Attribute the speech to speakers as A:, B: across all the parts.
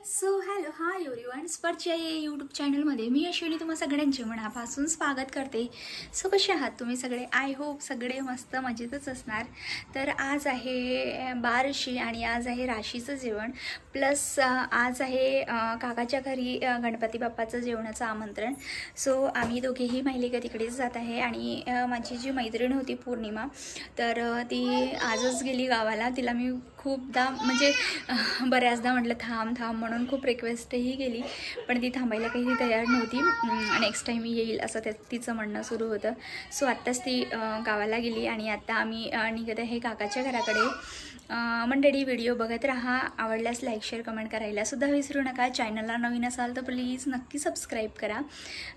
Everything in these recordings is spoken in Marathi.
A: सो हॅलो हाय एव्हरीवन, स्पर्शच्या यूट्यूब चॅनलमध्ये मी अश्विनी तुम्हा सगळ्यांचे मनापासून स्वागत करते. सो कसे आहात तुम्ही सगळे? आय होप सगळे मस्त मजेतच असणार. तर आज आहे बारशी आणि आज आहे राशीचं जेवण, प्लस आज आहे काकाच्या घरी गणपती बाप्पाचं जेवणाचं आमंत्रण. सो आम्ही दोघेही माहिलिका तिकडेच जात आहे आणि माझी जी मैत्रीण होती पौर्णिमा, तर ती आजच गेली गावाला. तिला मी खूपदा म्हणजे बऱ्याचदा म्हटलं थांब म्हणून खूप रिक्वेस्टही केली, पण ती थांबायला काही तयार नव्हती. नेक्स्ट टाईम येईल असं तिचं म्हणणं सुरू होतं. सो आत्ताच ती गावाला गेली आणि आत्ता आम्ही निघत आहे काकाच्या घराकडे. मंडळी, व्हिडिओ बघत राहा. आवडल्यास लाईक शेअर कमेंट करायला सुद्धा विसरू नका. चॅनलला नवीन असाल तर प्लीज नक्की सबस्क्राईब करा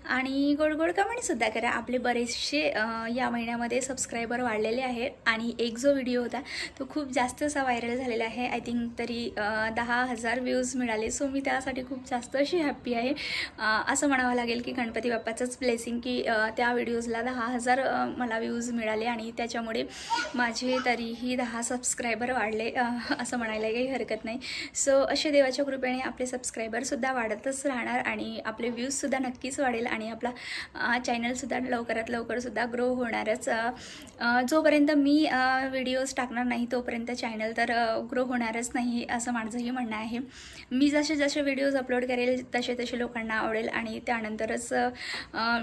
A: आणि गोड गोड कमेंटसुद्धा करा. आपले बरेचसे या महिन्यामध्ये सबस्क्रायबर वाढलेले आहेत आणि एक जो व्हिडिओ होता तो खूप जास्त असा व्हायरल झालेला आहे. आय थिंक तरी 10,000 व्ह्यूज मिळाले. सो मी त्यासाठी खूप जास्त अशी हॅप्पी आहे. असं म्हणावं लागेल की गणपती बाप्पाचंच ब्लेसिंग की त्या व्हिडिओजला 10,000 मला व्ह्यूज मिळाले आणि त्याच्यामुळे माझे तरीही 10 सबस्क्रायबर वाढले असं म्हणायला काही हरकत नाही. सो असे देवाच्या कृपेने आपले सबस्क्रायबरसुद्धा वाढतच राहणार आणि आपले व्ह्यूजसुद्धा नक्कीच वाढेल आणि आपला चॅनलसुद्धा लवकरात लवकरसुद्धा ग्रो होणारच. जोपर्यंत मी व्हिडिओज टाकणार नाही तोपर्यंत चॅनल तर ग्रो होणारच नाही असं माझंही म्हणणं आहे. मी जसे व्हिडिओज अपलोड करेल तसे लोकांना आवडेल आणि त्यानंतरच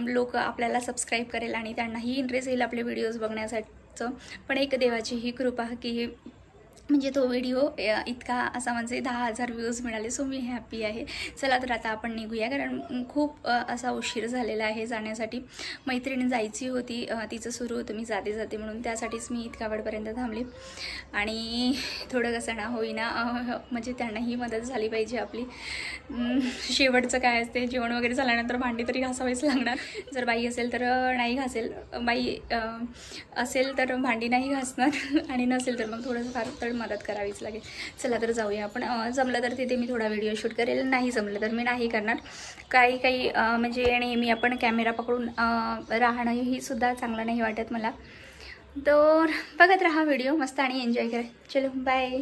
A: लोक आपल्याला सबस्क्राईब करेल आणि त्यांनाही इंटरेस्ट येईल आपले व्हिडिओज बघण्यासाठीचं. पण एक देवाची ही कृपा की म्हणजे तो व्हिडिओ इतका असा म्हणजे 10,000 व्ह्यूज मिळाले. सो मी हॅप्पी आहे. चला तर आता आपण निघूया, कारण खूप असा उशीर झालेला आहे जाण्यासाठी. मैत्रिणी जायची होती, तिचं सुरू होतं मी जाते म्हणून, त्यासाठीच मी इतका वेळपर्यंत थांबले. आणि थोडं कसं ना होईना म्हणजे त्यांनाही मदत झाली पाहिजे आपली. शेवटचं काय असते, जेवण वगैरे झाल्यानंतर भांडी तरी घासावीच लागणार. जर बाई असेल तर नाही घासेल, बाई असेल तर भांडी नाही घासणार आणि नसेल तर मग थोडंसं फार मदत करावीच लागेल. चला तर जाऊया आपण. जमलं तर तिथे मी थोडा व्हिडिओ शूट करेल, नाही जमलं तर मी नाही करणार. काही म्हणजे नेहमी आपण कॅमेरा पकडून राहणंही सुद्धा चांगलं नाही वाटत मला. तर बघत राहा व्हिडिओ मस्त आणि एन्जॉय करा. चलो बाय.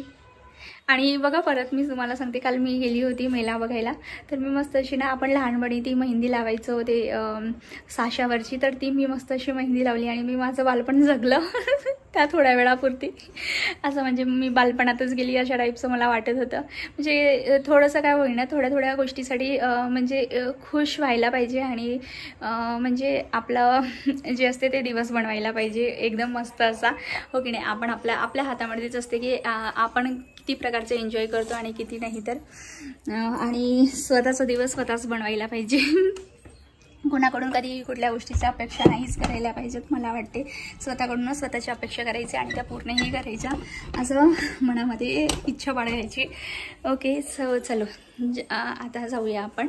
A: आणि बघा परत मी तुम्हाला सांगते, काल मी गेली होती मेला बघायला, तर मी मस्त अशी ना, आपण लहानपणी ती मेहंदी लावायचो ते साशावरची, तर ती मी मस्त अशी मेहंदी लावली आणि मी माझं बालपण जगलं त्या थोड्या वेळापुरती. असं म्हणजे मी बालपणातच गेली अशा टाईपचं मला वाटत होतं. म्हणजे थोडंसं काय होईना, थोड्या गोष्टीसाठी म्हणजे खुश व्हायला पाहिजे आणि म्हणजे आपलं जे असते ते दिवस बनवायला पाहिजे एकदम मस्त असा, हो की नाही. आपण आपल्या हातामध्येच असते की आपण किती प्रकारचे एन्जॉय करतो आणि किती नाही. तर आणि स्वतःचा दिवस स्वतःच बनवायला पाहिजे. कोणाकडून कधी कुठल्या गोष्टीच्या अपेक्षा नाहीच करायला पाहिजेत. मला वाटते स्वतःकडूनच स्वतःच्या अपेक्षा करायच्या आणि त्या पूर्णही करायच्या, असं मनामध्ये इच्छा बाळगायची. ओके, सो चलो आता जाऊया आपण.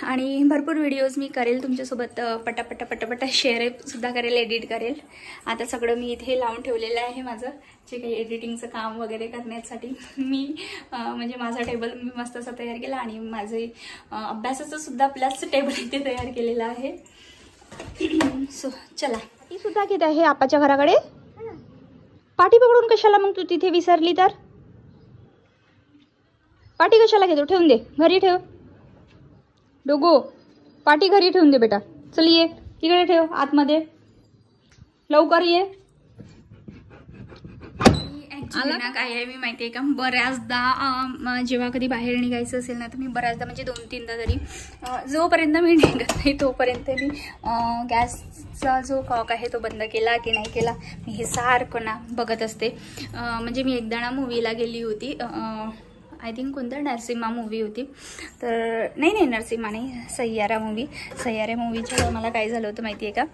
A: आणि भरपूर व्हिडिओज मी करेल तुमच्यासोबत, पटापट शेअरसुद्धा करेल, एडिट करेल. आता सगळं मी इथे लावून ठेवलेलं आहे माझं जे काही एडिटिंगचं काम वगैरे करण्यासाठी. मी म्हणजे माझा टेबल मी मस्त असा तयार केला आणि माझे अभ्यासाचं सुद्धा प्लस टेबल इथे तयार केलेला आहे. सो चला. ती सुद्धा घेत आहे आपाच्या घराकडे. पाठी पकडून कशाला मग तू तिथे विसरली तर? पाठी कशाला घेतो? ठेवून दे, घरी ठेव. डोगो, पाठी घरी ठेवून दे बेटा. चल ये तिकडे ठेव आतमध्ये, लवकर ये. ॲक्च्युली ना काय आहे मी माहिती आहे का, बऱ्याचदा जेव्हा कधी बाहेर निघायचं असेल ना, तर मी बऱ्याचदा म्हणजे 2-3दा तरी जोपर्यंत मी निघत नाही तोपर्यंत मी गॅसचा जो कॉक आहे तो बंद केला की नाही केला, मी हे सारखं ना बघत असते. म्हणजे मी एकदा ना मूवीला गेली होती, आय थिंक कोणता नरसिम्हा मूवी होती, तर नाही नरसिम्हा नाही, सय्यारा मूवीच्या मला काय झालं होतं माहिती आहे का,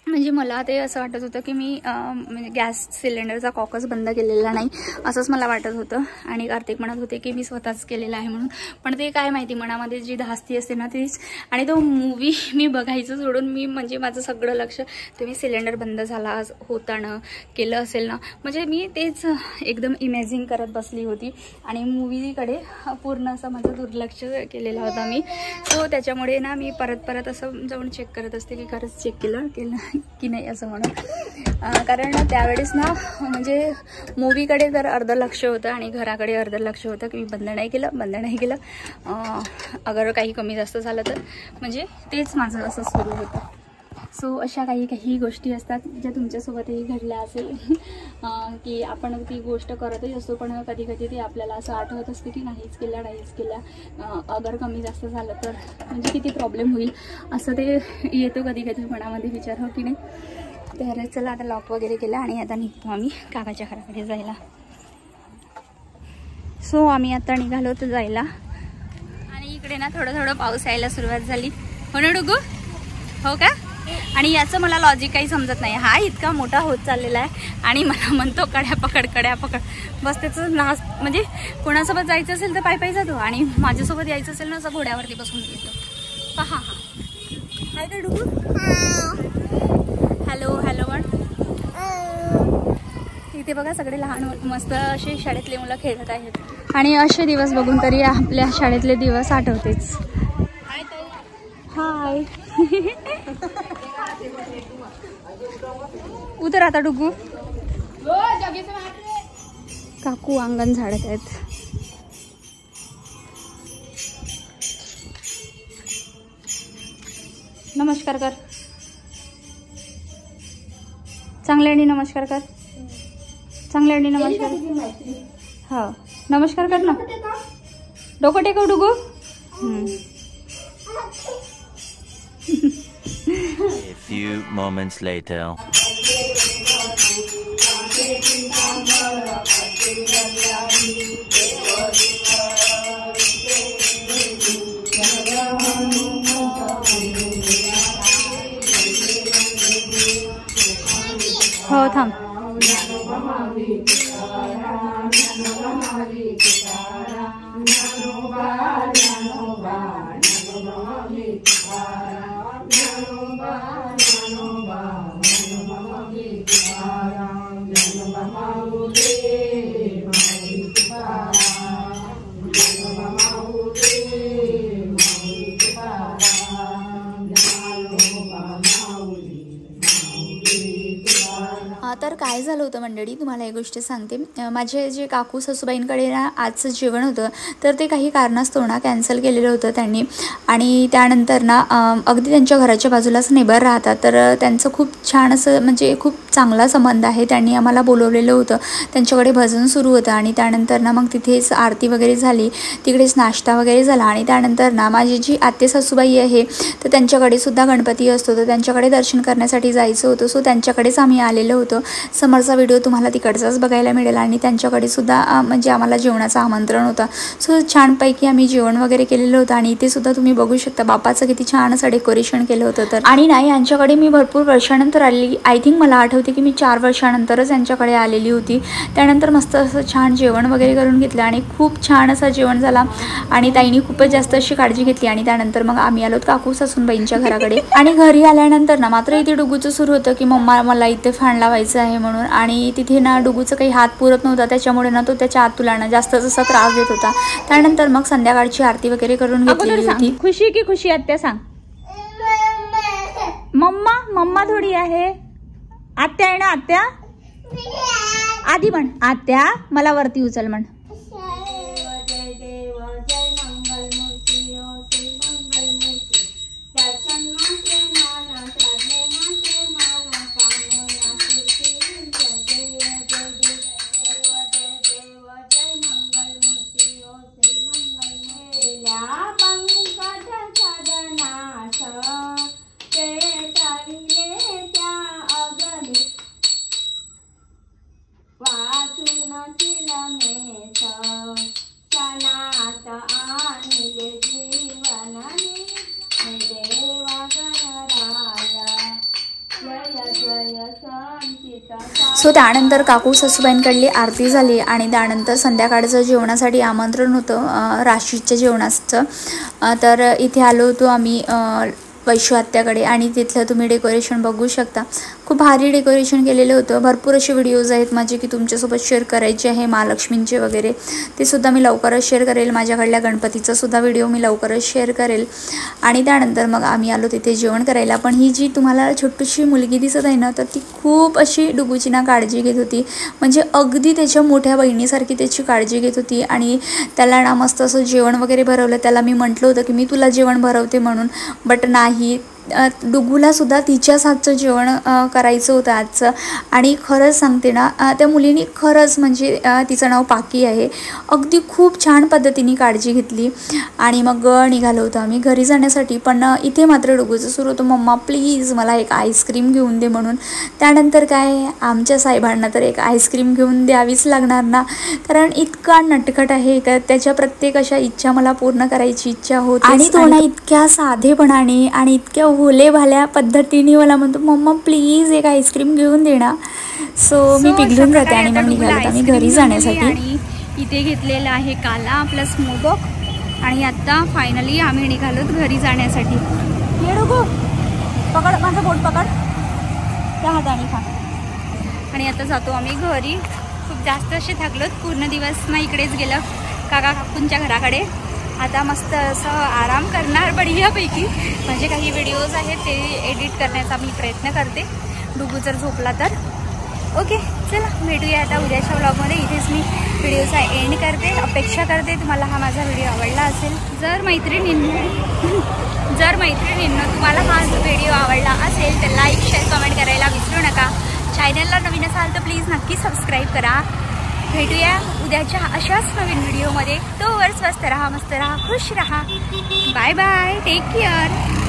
A: म्हणजे मला ते असं वाटत होतं की मी म्हणजे गॅस सिलेंडरचा कॉकच बंद केलेला नाही असंच मला वाटत होतं. आणि कार्तिक म्हणत होते की मी स्वतःच केलेला आहे म्हणून, पण ते काय माहिती मनामध्ये जी धास्ती असते ना तीच. आणि तो मूवी मी बघायचं सोडून मी म्हणजे माझं सगळं लक्ष ते मी सिलेंडर बंद झाला होताना केलं असेल ना, म्हणजे मी तेच एकदम इमॅजिन करत बसली होती आणि मूवीकडे पूर्ण असं माझं दुर्लक्ष केलेलं होतं मी. सो त्याच्यामुळे ना मी परत असं जाऊन चेक करत असते की खरंच चेक की नाही असं म्हणून. कारण त्यावेळेस ना म्हणजे मूवीकडे तर अर्ध लक्ष होतं आणि घराकडे अर्ध लक्ष होतं की मी बंद नाही केलं. अगर काही कमी जास्त झालं तर म्हणजे तेच माझं असं सुरू होतं. सो अशा काही गोष्टी असतात ज्या तुमच्यासोबतही घडल्या असेल की आपण ती गोष्ट करतच असतो, पण कधी कधी ते आपल्याला असं आठवत असतं की नाहीच केल्या अगर कमी जास्त झालं तर म्हणजे किती प्रॉब्लेम होईल असं ते येतो कधी कधी मनामध्ये विचार, हो की नाही. तर चला आता लॉक वगैरे केला आणि आता निघतो आम्ही काकाच्या घराकडे जायला. सो आम्ही आता निघालो तर जायला आणि इकडे ना थोडं पाऊस यायला सुरुवात झाली. हो ना डुगू, हो का. आणि याचं मला लॉजिक काही समजत नाही. हा इतका मोठा होत चाललेला आहे आणि मला म्हणतो कड्या पकड. बस त्याचं नाच म्हणजे कोणासोबत जायचं असेल तर पायी जातो आणि माझ्यासोबत यायचं असेल ना असं घोड्यावरती बसून येतो. पहा हाय का डुगू. हॅलो पण इथे बघा सगळे लहान मस्त असे शाळेतले मुलं खेळत आहेत आणि असे दिवस बघून तरी आपल्या शाळेतले दिवस आठवतेच. हाय उतर आता डुगू. काकू अंगण झाडत आहेत. नमस्कार कर चांगल्याने, नमस्कार कर चांगल्याने, नमस्कार. हो नमस्कार कर ना. डोकं टेकव डुगू.
B: A few moments later.
A: हो थांब. तर काय झालं होतं मंडळी, तुम्हाला एक गोष्ट सांगते. माझे जे काकू सासूबाईंकडे ना आजचं जेवण होतं तर ते काही कारणास्तव ना कॅन्सल केलेलं होतं त्यांनी. आणि त्यानंतर ना अगदी त्यांच्या घराच्या बाजूलाच नेबर राहतात, तर त्यांचं खूप छान असं म्हणजे खूप चांगला संबंध आहे. त्यांनी आम्हाला बोलवलेलं होतं. त्यांच्याकडे भजन सुरू होतं आणि त्यानंतर ना मग तिथेच आरती वगैरे झाली, तिकडेच नाश्ता वगैरे झाला. आणि त्यानंतर ना माझी जी आत्ते सासूबाई आहे तर त्यांच्याकडे सुद्धा गणपती असतो, तर त्यांच्याकडे दर्शन करण्यासाठी जायचं होतं. सो त्यांच्याकडेच आम्ही आलेलो होतो. समोरचा व्हिडिओ तुम्हाला तिकडचाच बघायला मिळेल. आणि त्यांच्याकडे सुद्धा म्हणजे आम्हाला जेवणाचं आमंत्रण होतं. सो छानपैकी आम्ही जेवण वगैरे केलेलं होतं आणि इथे सुद्धा तुम्ही बघू शकता बापाचं किती छान असं डेकोरेशन केलं होतं. तर आणि नाही यांच्याकडे मी भरपूर वर्षानंतर आलेली, आय थिंक मला आठवते की मी 4 वर्षानंतरच यांच्याकडे आलेली होती. त्यानंतर मस्त असं छान जेवण वगैरे करून घेतलं आणि खूप छान असं जेवण झाला आणि ताईंनी खूपच जास्त अशी काळजी घेतली. आणि त्यानंतर मग आम्ही आलो काकू सासूबाईंच्या घराकडे. आणि घरी आल्यानंतर ना मात्र इथे डुगूचं सुरू होतं की मम्मा मला इथे फॅन लावायचं आहे म्हणून. आणि तिथे ना डुगूचं काही हात पुरत नव्हता, त्याच्यामुळे ना तो त्याच्या आतुला ना जास्त असा त्रास देत होता. त्यानंतर मग संध्याकाळची आरती वगैरे करून घेतली होती. खुशी की खुशी आत्या सांग. मम्मा थोडी आहे. आत्या आहे ना आत्या. आधी म्हण आत्या मला वरती उचल म्हण. सो त्यानंतर काकू सासूबाईंकडली आरती झाली आणि त्यानंतर संध्याकाळचं जेवणासाठी आमंत्रण होतं राशीच्या जेवणाचं. तर इथे आलो होतो आम्ही वैशू आत्याकडे आणि तिथलं तुम्ही डेकोरेशन बघू शकता. खूप भारी डेकोरेशन केलेलं होतं. भरपूर असे व्हिडिओज आहेत माझे की तुमच्यासोबत शेअर करायचे आहे, महालक्ष्मींचे वगैरे. ते सुद्धा मी लवकरच शेअर करेल. माझ्याकडल्या गणपतीचा सुद्धा व्हिडिओ मी लवकरच शेअर करेल. आणि त्यानंतर मग आम्ही आलो तिथे जेवण करायला. पण ही जी तुम्हाला छोटीशी मुलगी दिसत आहे ना, तर ती खूप अशी डुगूची ना काळजी घेत होती. म्हणजे अगदी त्याच्या मोठ्या बहिणीसारखी त्याची काळजी घेत होती. आणि त्याला ना मस्त असं जेवण वगैरे भरवलं. त्याला मी म्हटलं होतं की मी तुला जेवण भरवते म्हणून, बट नाही, डुगूला सुद्धा तिच्याच हातचं जेवण करायचं होतं आजचं. आणि खरंच सांगते ना, त्या मुलीने खरंच म्हणजे तिचं नाव पाकी आहे, अगदी खूप छान पद्धतीने काळजी घेतली. आणि मग निघालो होतो आम्ही घरी जाण्यासाठी. पण इथे मात्र डुगूचं सुरू होतं, मम्मा प्लीज मला एक आईस्क्रीम घेऊन दे म्हणून. त्यानंतर काय, आमच्या साहेबांना तर एक आईस्क्रीम घेऊन द्यावीच लागणार ना, कारण इतका नटखट आहे का त्याच्या प्रत्येक अशा इच्छा मला पूर्ण करायची इच्छा होती. आणि तो ना इतक्या साधेपणाने आणि इतक्या भोले भाल्या पद्धतीने मला म्हणतो, मम्मा प्लीज एक आईस्क्रीम घेऊन दे ना. सो मी पिघलून जाते आणि मग निघालो आम्ही घरी जाण्यासाठी.
C: आणि इथे घेतलेला आहे काला प्लस मोदक. आणि आता फायनली आम्ही निघालोत घरी जाण्यासाठी.
A: ये डुगू, पकड माझं बोट, पकड त्या हाताने खा.
C: आणि आता जातो आम्ही घरी. खूप जास्त असे थकलोत, पूर्ण दिवस ना इकडेच गेलं काका काकूंच्या घराकडे. आता मस्त असं आराम करणार बढियापैकी. म्हणजे काही व्हिडिओज आहेत ते एडिट करण्याचा मी प्रयत्न करते, डुगू जर झोपला तर. ओके चला, भेटूया आता उद्याच्या व्लॉगमध्ये. इथेच मी व्हिडिओचा एंड करते. अपेक्षा करते तुम्हाला हा माझा व्हिडिओ आवडला असेल. जर मैत्रिणींनो तुम्हाला हा व्हिडिओ आवडला असेल तर लाईक, शेअर, कमेंट करायला विसरू नका. चॅनलला नवीन असाल तर प्लीज नक्की सबस्क्राईब करा. भेटूया उद्याच्या अशाच नवीन व्हिडिओमध्ये. तोवर स्वस्त रहा, मस्त रहा, खुश रहा. Bye bye, take care.